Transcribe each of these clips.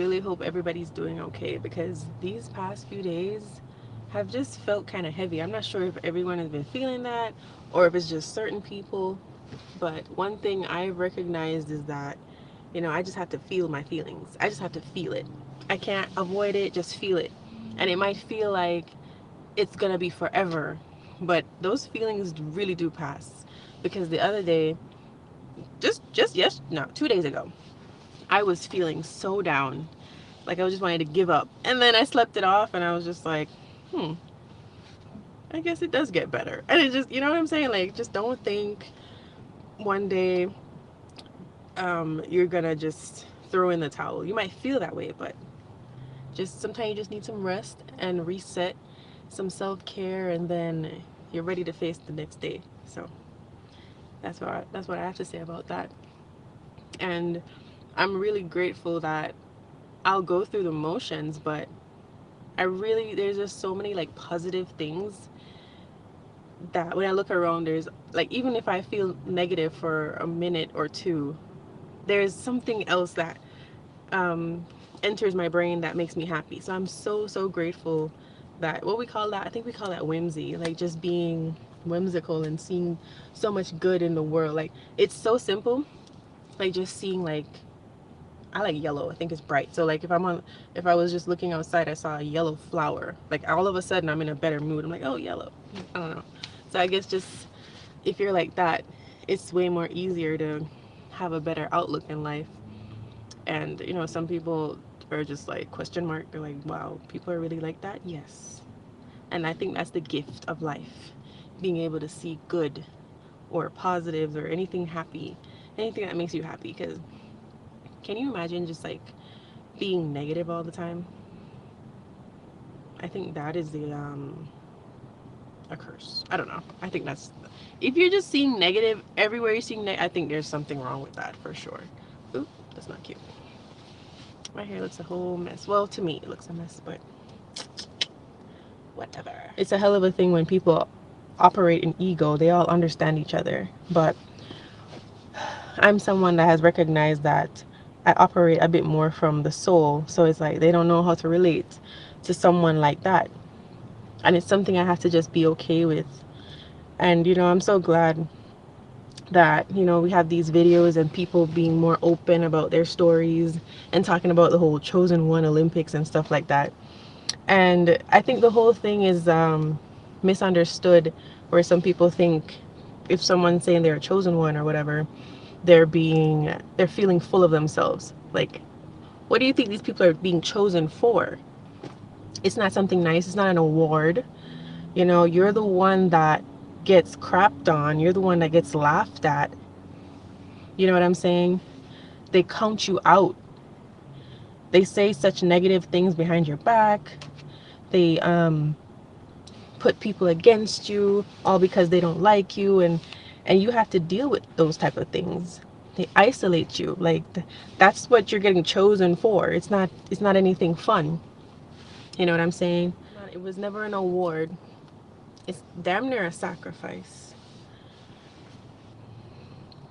really hope everybody's doing okay, because these past few days have just felt kind of heavy. I'm not sure if everyone has been feeling that or if it's just certain people, but one thing I've recognized is that, I just have to feel my feelings. I just have to feel it. I can't avoid it, just feel it. And it might feel like it's gonna be forever, but those feelings really do pass. Because the other day, just yes, no, 2 days ago, I was feeling so down, like I was just wanting to give up. And then I slept it off, and I was just like, hmm, I guess it does get better. And it just, you know what I'm saying? Like, just don't think one day you're gonna just throw in the towel. You might feel that way, but just sometimes you just need some rest and reset, some self care, and then you're ready to face the next day. So that's what I have to say about that. And I'm really grateful that I'll go through the motions, but there's just so many like positive things that when I look around, there's like, even if I feel negative for a minute or two, there's something else that um, enters my brain that makes me happy. So I'm so, so grateful that, what we call that, I think we call that whimsy, like just being whimsical and seeing so much good in the world. Like, it's so simple, like just seeing, like, I like yellow. I think it's bright. So like if I was just looking outside, I saw a yellow flower. Like all of a sudden I'm in a better mood. I'm like, oh, yellow. I don't know. So I guess just if you're like that, it's way more easier to have a better outlook in life. And some people are just like question mark. They're like, wow, people are really like that. Yes. And I think that's the gift of life, being able to see good or positives or anything happy, anything that makes you happy. Because can you imagine just like being negative all the time? I think that is a curse. I don't know. I think that's, if you're just seeing negative everywhere you're seeing I think there's something wrong with that for sure. Oop, that's not cute. My hair looks a whole mess. Well, to me it looks a mess, but whatever. It's a hell of a thing when people operate in ego. They all understand each other, but I'm someone that has recognized that I operate a bit more from the soul. So it's like they don't know how to relate to someone like that. And it's something I have to just be okay with. And I'm so glad that we have these videos and people being more open about their stories and talking about the whole chosen one Olympics and stuff like that. And I think the whole thing is misunderstood, where some people think if someone's saying they're a chosen one or whatever, they're feeling full of themselves. Like, what do you think these people are being chosen for? It's not something nice. It's not an award. You're the one that gets crapped on. You're the one that gets laughed at. You know what I'm saying? They count you out. They say such negative things behind your back. They put people against you all because they don't like you, and you have to deal with those type of things. They isolate you. Like, that's what you're getting chosen for. It's not anything fun. You know what I'm saying? It was never an award. It's damn near a sacrifice,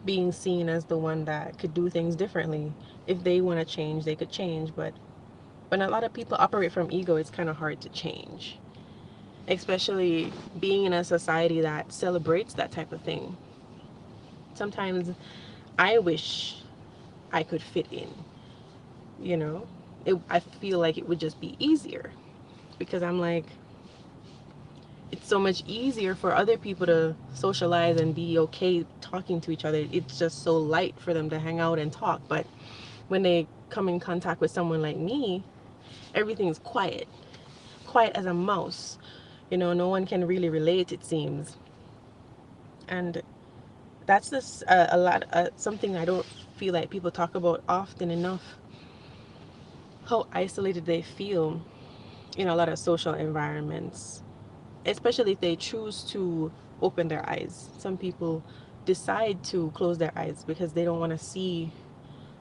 being seen as the one that could do things differently. If they want to change, they could change, but when a lot of people operate from ego, it's kind of hard to change, especially being in a society that celebrates that type of thing. Sometimes I wish I could fit in, you know? I feel like it would just be easier, because I'm like, it's so much easier for other people to socialize and be okay talking to each other. It's just so light for them to hang out and talk. But when they come in contact with someone like me, everything's quiet, quiet as a mouse. No one can really relate, it seems. And that's just a lot, something I don't feel like people talk about often enough, how isolated they feel in a lot of social environments, especially if they choose to open their eyes. Some people decide to close their eyes because they don't want to see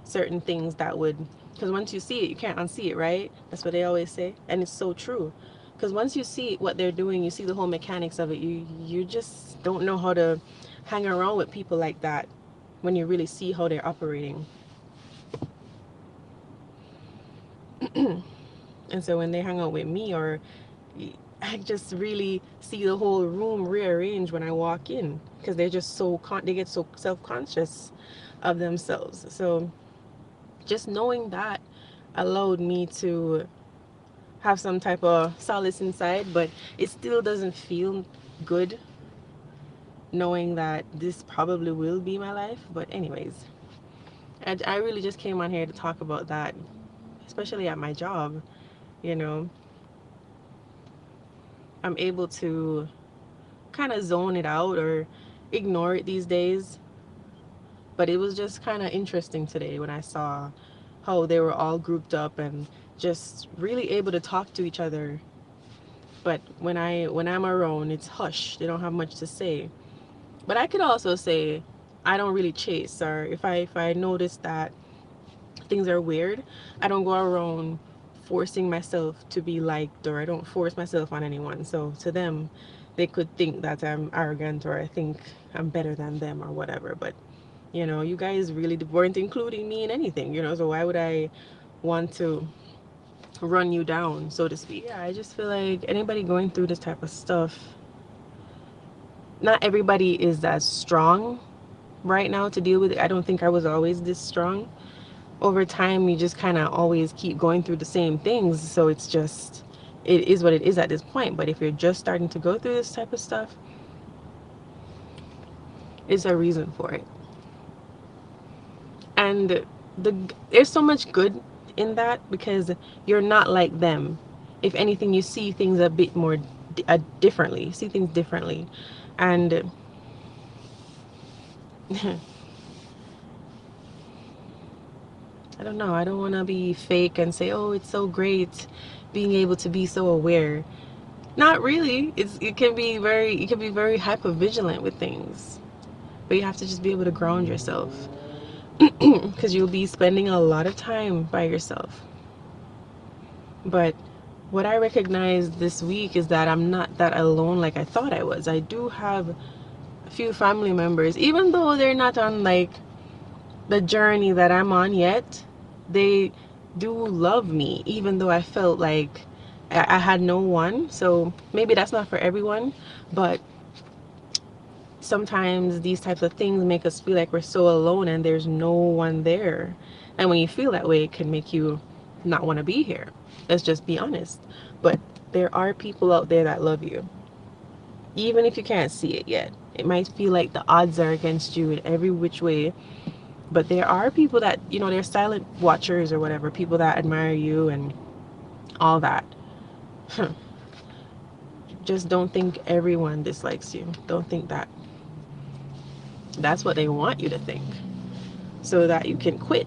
certain things that would, because once you see it, you can't unsee it, right? That's what they always say, and it's so true. Because once you see what they're doing, you see the whole mechanics of it, you just don't know how to hang around with people like that when you really see how they're operating. And so when they hang out with me, or I just really see the whole room rearranged when I walk in, because they're just so they get so self-conscious of themselves. So just knowing that allowed me to have some type of solace inside, but it still doesn't feel good knowing that this probably will be my life. But anyways, I really just came on here to talk about that, especially at my job. You know, I'm able to kind of zone it out or ignore it these days. But it was just kind of interesting today when I saw how they were all grouped up and just really able to talk to each other. But when I'm around, it's hush. They don't have much to say. But I could also say I don't really chase, or if I notice that things are weird, I don't go around forcing myself to be liked, or I don't force myself on anyone. So to them, they could think that I'm arrogant, or I think I'm better than them, or whatever. But you guys really weren't including me in anything, so why would I want to run you down, so to speak? Yeah, I just feel like anybody going through this type of stuff, not everybody is as strong right now to deal with it. I don't think I was always this strong. Over time, you just kind of always keep going through the same things, so it is what it is at this point. But if you're just starting to go through this type of stuff, it's a reason for it. And there's so much good in that, because you're not like them. If anything, you see things a bit more differently, see things differently. And I don't know, I don't want to be fake and say, oh, it's so great being able to be so aware. Not really. It can be very hyper vigilant with things, but you have to just be able to ground yourself, because you'll be spending a lot of time by yourself. But what I recognized this week is that I'm not that alone like I thought I was. I do have a few family members, even though they're not on like the journey that I'm on yet. They do love me, even though I felt like I had no one. So maybe that's not for everyone, but sometimes these types of things make us feel like we're so alone and there's no one there. And when you feel that way, it can make you not want to be here. Let's just be honest. But there are people out there that love you, even if you can't see it yet. It might feel like the odds are against you in every which way, but there are people that, they're silent watchers or whatever, people that admire you and all that. Just don't think everyone dislikes you. Don't think that. That's what they want you to think, so that you can quit.